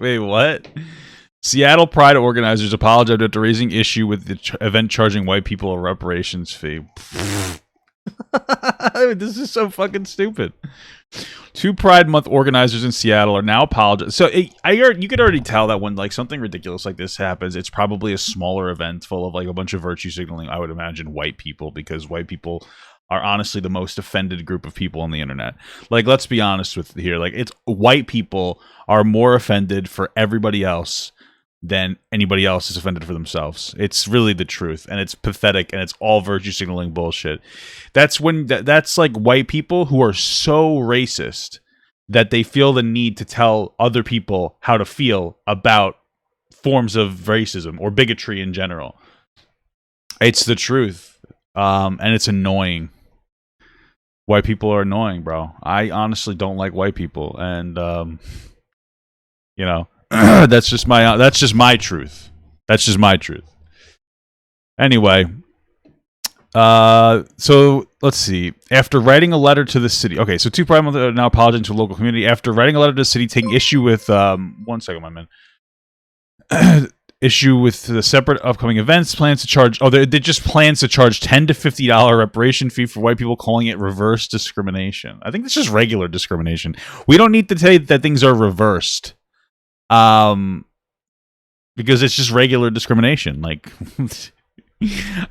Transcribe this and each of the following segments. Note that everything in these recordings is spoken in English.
Wait, what? Seattle Pride organizers apologized after raising issue with the event charging white people a reparations fee. This is so fucking stupid. 2 Pride Month organizers in Seattle are now apologizing. So you could already tell that when like something ridiculous like this happens, it's probably a smaller event full of like a bunch of virtue signaling. I would imagine white people, because white people are honestly the most offended group of people on the internet. Like, let's be honest with here. Like, it's white people are more offended for everybody else than anybody else is offended for themselves. It's really the truth, and it's pathetic, and it's all virtue signaling bullshit. That's when that's like white people who are so racist that they feel the need to tell other people how to feel about forms of racism or bigotry in general. It's the truth, and it's annoying. White people are annoying, bro. I honestly don't like white people, and you know. That's just my truth. That's just my truth. Anyway, so let's see. After writing a letter to the city, okay. So 2 Pride Month are now apologizing to the local community after writing a letter to the city, taking issue with 1 second, my man. Issue with the separate upcoming events. Plans to charge. Oh, they just plans to charge $10 to $50 reparation fee for white people, calling it reverse discrimination. I think this is regular discrimination. We don't need to tell you that things are reversed. Because it's just regular discrimination. Like,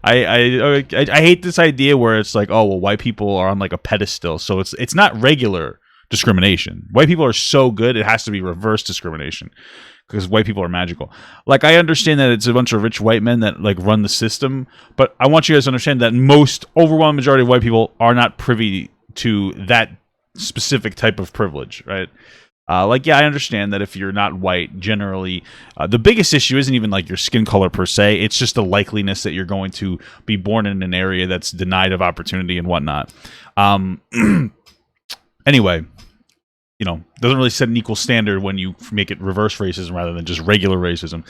I hate this idea where it's like, oh well, white people are on like a pedestal, so it's not regular discrimination. White people are so good, it has to be reverse discrimination because white people are magical. Like, I understand that it's a bunch of rich white men that like run the system, but I want you guys to understand that most overwhelming majority of white people are not privy to that specific type of privilege, right? Like, yeah, I understand that if you're not white, generally, the biggest issue isn't even like your skin color per se. It's just the likeliness that you're going to be born in an area that's denied of opportunity and whatnot. Anyway, you know, doesn't really set an equal standard when you make it reverse racism rather than just regular racism.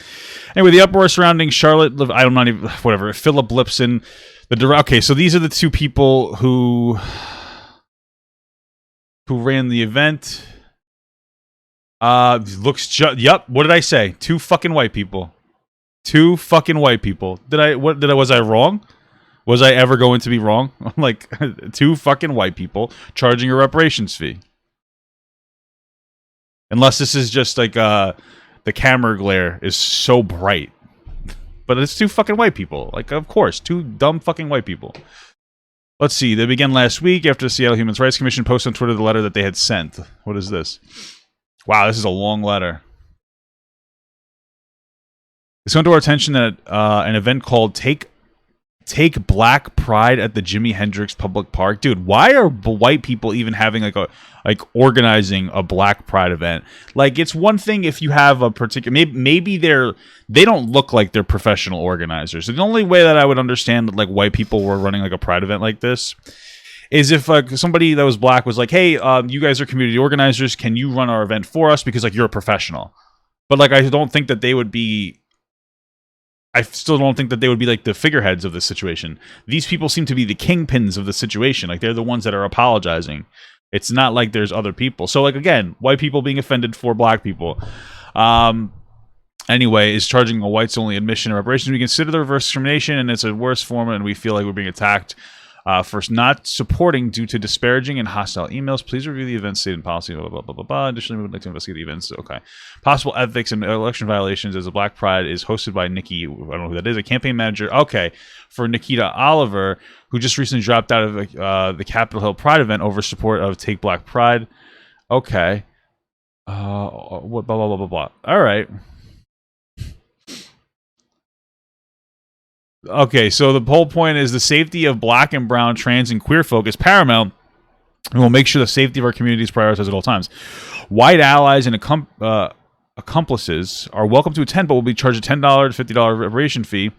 Anyway, the uproar surrounding Charlotte, I'm not even, whatever, Philip Lipson, okay, so these are the 2 people who ran the event. Yep. What did I say? 2 fucking white people. 2 fucking white people. Was I wrong? Was I ever going to be wrong? Like, 2 fucking white people charging a reparations fee. Unless this is just like, the camera glare is so bright. But it's 2 fucking white people. Like, of course, 2 dumb fucking white people. Let's see. They began last week after the Seattle Human Rights Commission posted on Twitter the letter that they had sent. What is this? Wow, this is a long letter. It's come to our attention that an event called Take Black Pride at the Jimi Hendrix Public Park. Dude, why are white people even having like organizing a Black Pride event? Like, it's one thing if you have a particular, maybe they don't look like they're professional organizers. The only way that I would understand that like white people were running like a Pride event like this is if somebody that was black was like, hey, you guys are community organizers, can you run our event for us because like you're a professional? But like, I still don't think that they would be like the figureheads of this situation. These people seem to be the kingpins of the situation. Like, they're the ones that are apologizing. It's not like there's other people. So like, again, white people being offended for black people. Anyway, is charging a whites only admission and reparations. We consider the reverse discrimination, and it's a worse form, and we feel like we're being attacked for not supporting due to disparaging and hostile emails. Please review the event stated in policy, blah, blah, blah, blah, blah. Additionally, we would like to investigate the events. Okay. Possible ethics and election violations as a Black Pride is hosted by Nikki, I don't know who that is, a campaign manager, okay, for Nikita Oliver, who just recently dropped out of the Capitol Hill Pride event over support of Take Black Pride. Okay. What, blah, blah, blah, blah, blah. All right. Okay, so the whole point is the safety of black and brown, trans, and queer folk is paramount, and we'll make sure the safety of our communities is prioritized at all times. White allies and accomplices are welcome to attend, but will be charged a $10 to $50 reparation fee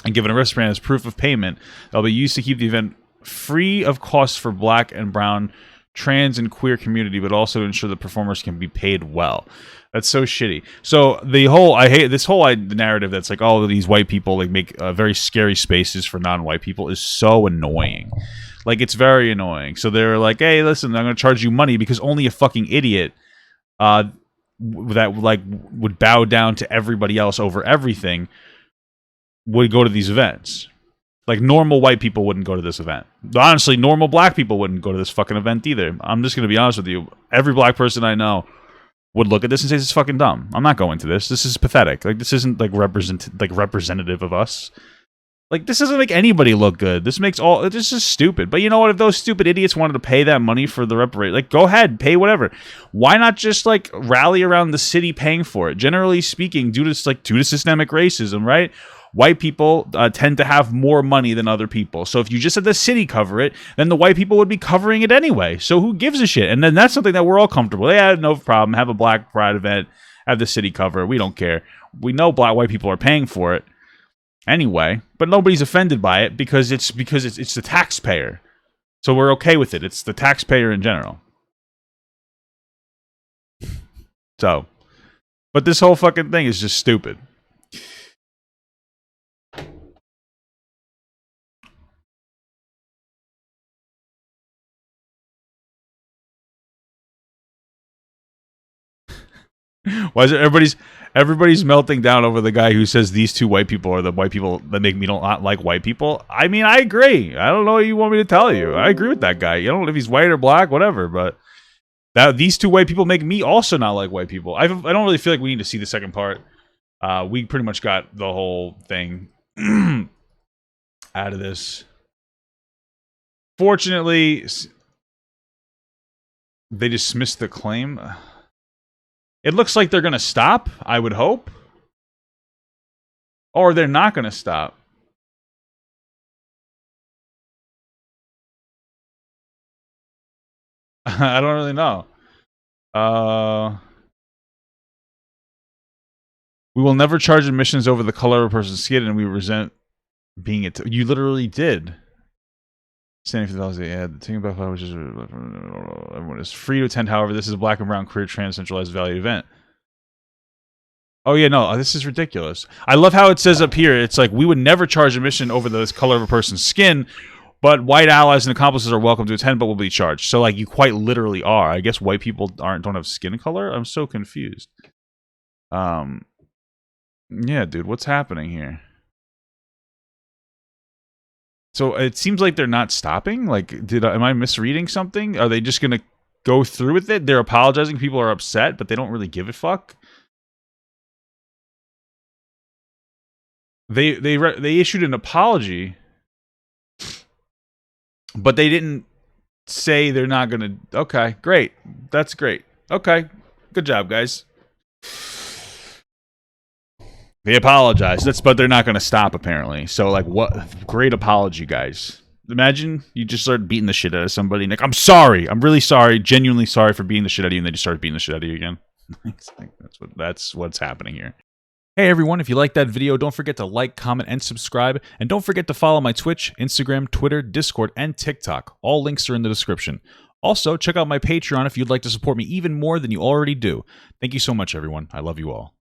and given a wristband as proof of payment. They'll be used to keep the event free of costs for black and brown, trans, and queer community, but also to ensure the performers can be paid well. That's so shitty. So I hate this whole narrative that's like, oh, these white people like make very scary spaces for non-white people is so annoying. Like, it's very annoying. So they're like, hey, listen, I'm going to charge you money because only a fucking idiot that like would bow down to everybody else over everything would go to these events. Like, normal white people wouldn't go to this event. Honestly, normal black people wouldn't go to this fucking event either. I'm just going to be honest with you. Every black person I know would look at this and say, this is fucking dumb. I'm not going to this. This is pathetic. Like, this isn't, like, representative of us. Like, this doesn't make anybody look good. This is just stupid. But you know what? If those stupid idiots wanted to pay that money for the reparation, like, go ahead, pay whatever. Why not just, like, rally around the city paying for it? Generally speaking, due to systemic racism, right? White people tend to have more money than other people. So if you just had the city cover it, then the white people would be covering it anyway. So who gives a shit? And then that's something that we're all comfortable. Yeah, no problem. Have a Black Pride event. Have the city cover it. We don't care. We know white people are paying for it anyway, but nobody's offended by it because it's the taxpayer. So we're okay with it. It's the taxpayer in general. So, but this whole fucking thing is just stupid. Why is it everybody's melting down over the guy who says these two white people are the white people that make me not like white people? I mean, I agree. I don't know what you want me to tell you. I agree with that guy. You don't know if he's white or black, whatever. But these two white people make me also not like white people. I don't really feel like we need to see the second part. We pretty much got the whole thing out of this. Fortunately, they dismissed the claim. It looks like they're going to stop, I would hope. Or they're not going to stop. I don't really know. We will never charge admissions over the color of a person's skin, and we resent being it. You literally did. Standing for the policy, yeah, the thing about which is everyone is free to attend. However, this is a black and brown queer trans centralized value event. Oh yeah, no, this is ridiculous. I love how it says up here. It's like we would never charge admission over the color of a person's skin, but white allies and accomplices are welcome to attend, but will be charged. So like you quite literally are. I guess white people don't have skin color. I'm so confused. Yeah, dude, what's happening here? So it seems like they're not stopping. Like, am I misreading something? Are they just gonna go through with it? They're apologizing. People are upset, but they don't really give a fuck. They issued an apology, but they didn't say they're not gonna. Okay, great. That's great. Okay, good job, guys. They apologize. But they're not going to stop, apparently. So, like, what? Great apology, guys. Imagine you just start beating the shit out of somebody. And like, I'm sorry. I'm really sorry. Genuinely sorry for beating the shit out of you. And they just start beating the shit out of you again. That's what's happening here. Hey, everyone. If you liked that video, don't forget to like, comment, and subscribe. And don't forget to follow my Twitch, Instagram, Twitter, Discord, and TikTok. All links are in the description. Also, check out my Patreon if you'd like to support me even more than you already do. Thank you so much, everyone. I love you all.